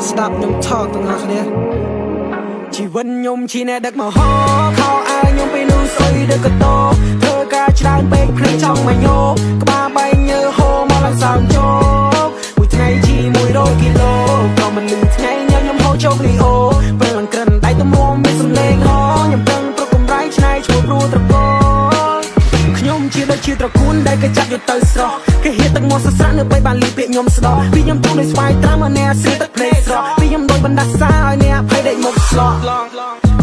Stop ខ្ញុំថតទាំងអស់គ្នាជីវិតខ្ញុំជាអ្នកដឹកមកហោខោអាវខ្ញុំពេលនោះស្អុយដឹកកតោធ្វើការច្រើនពេកភ្លេចចង់មកញោក្បាលបែកញើហូរមកឡើងសើមជោគមួយថ្ងៃជី100គីឡូក៏មិនលឺថ្ងៃញ៉ាំខ្ញុំហូរជោគលីអូពេលឡើងក្រិនដៃទំមមានសំឡេងហោខ្ញុំប្រឹងប្រកុំរៃឆ្នៃឈ្មោះព្រួត្រកូលខ្ញុំជាដូចជាត្រកូលដែលគេចាប់យកទៅស្រស់គេហៀទឹកមកសស្រាក់នៅពេលបានលីពាក្យខ្ញុំស្ដោះពីខ្ញុំទូដូចស្វាយត្រាំឲ្យអ្នកស្រីទឹកភ្លេស្រស់ពីខ្ញុំដូចបណ្ដាសាឲ្យអ្នកភ័យដេកមុខស្លោះ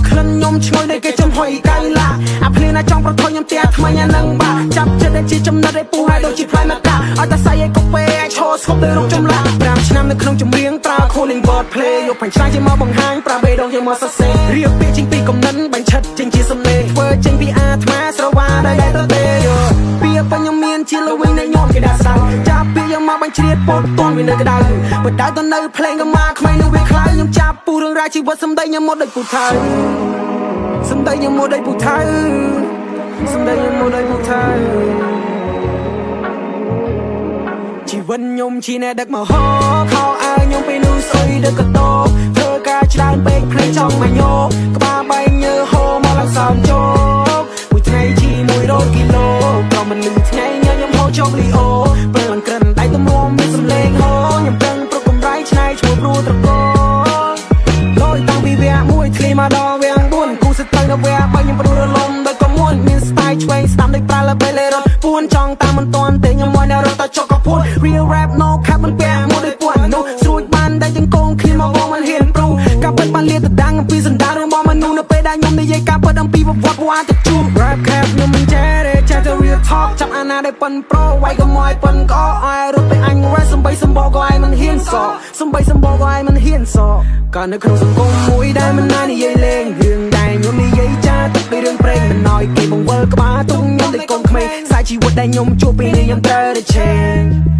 ក្លិនខ្ញុំឈ្ងុយដូចគេចំហុយកៅឡាអាភ្លៀងណាចង់ប្រថុយខ្ញុំផ្ទះថ្មីអានឹងបាចាប់ចិត្តតែជាចំណិតឲ្យពូហើយដូចជាផ្លែមកកាឲ្យតែស្អីឲ្យកុំពេអាចឈរស្គប់ដោយរកចម្លាក់5ឆ្នាំនៅក្នុងចម្រៀងប្រើ calling word play យកផាញ់ឆ្លាញ់ជាមកបង្ហាញប្រើបេដងជាមកសរសេររៀបពីចេញពីកំណិនបាញ់ឆិតចេញជាសំឡេងធ្វើចេញពីអាត្មាស្រវាដែលទៅទេពីបញ្ញមានជាលវិញនៃញោមគេដាក់សៅចាប់ពីយកមកបាញ់ជ្រៀតពោតតន់វានៅក្តៅបដៅទៅនៅភ្លេងកម៉ាក្មេងនៅវាខ្លៅខ្ញុំចាប់ពូរឿងរ៉ាវជីវិតសំដីខ្ញុំមកដូចពូថៅសំដីខ្ញុំមកដូចពូថៅសំដីខ្ញុំមកដូចពូថៅជីវិតខ្ញុំជាអ្នកដឹកមកហោខោអាវខ្ញុំពេលនោះស្អុយដឹកកតោធ្វើការច្រើនពេកភ្លេចចង់មកញោក្បាលបែកញើហូរមកឡើងសើមជោគមួយថ្ងៃជី100គីឡូក៏មិនលឺថ្ងៃញ៉ាំខ្ញុំហូរជោគលីអូពេលឡើងក្រិនដៃទំមមានសំឡេងហោខ្ញុំប្រឹងប្រកុំរៃឆ្នៃឈ្មោះព្រួត្រកូលលយតាំងពីវគ្គ1ធ្លីមកដល់វគ្គ4គូសិតទៅដល់វគ្គ3ខ្ញុំព្រោះរលំដូចក៏មួនមាន style ឆ្វេងស្ដាំដូចប្រើលើពេលរត់ពួនចង់តាមមិនតាន់ទេខ្ញុំមកនៅរត់តែចុកកពួន real rap no cap មិនពាក់មកដូចពួននោះស្រួចបានតែចង្គង់គ្នាមកវងមិនហ៊ានព្រូការពិតបានលាតដាំងអំពីសណ្ដានរបស់មនុស្សនៅពេលដែលខ្ញុំនិយាយការពិតអំពីប្រវត្តិវត្តទៅជួប rap cap ខ្ញុំមិនចេះទេចេះតែ real talk ចាប់អាណាដែលប៉ិនប្រូវាយក៏មកឲ្យប៉ិនក៏ឲ្យរត់ទៅអញ rap សំបីសម្បកក៏ឲ្យមិនហ៊ានសក់សំបីសម្បកក៏ឲ្យមិនហ៊ានសក់ក៏នៅក្នុងសង្គមមួយដែលមិនណានិយាយលេងរឿងដែលខ្ញុំនិយាយចាទុកពីរឿងព្រេងមិនណយគេបង្វិលក្បាលទុំខ្ញុំដូចកូនក្មេងខ្សែជីវិតដែលខ្ញុំជួបពីនេះខ្ញុំត្រូវតែ change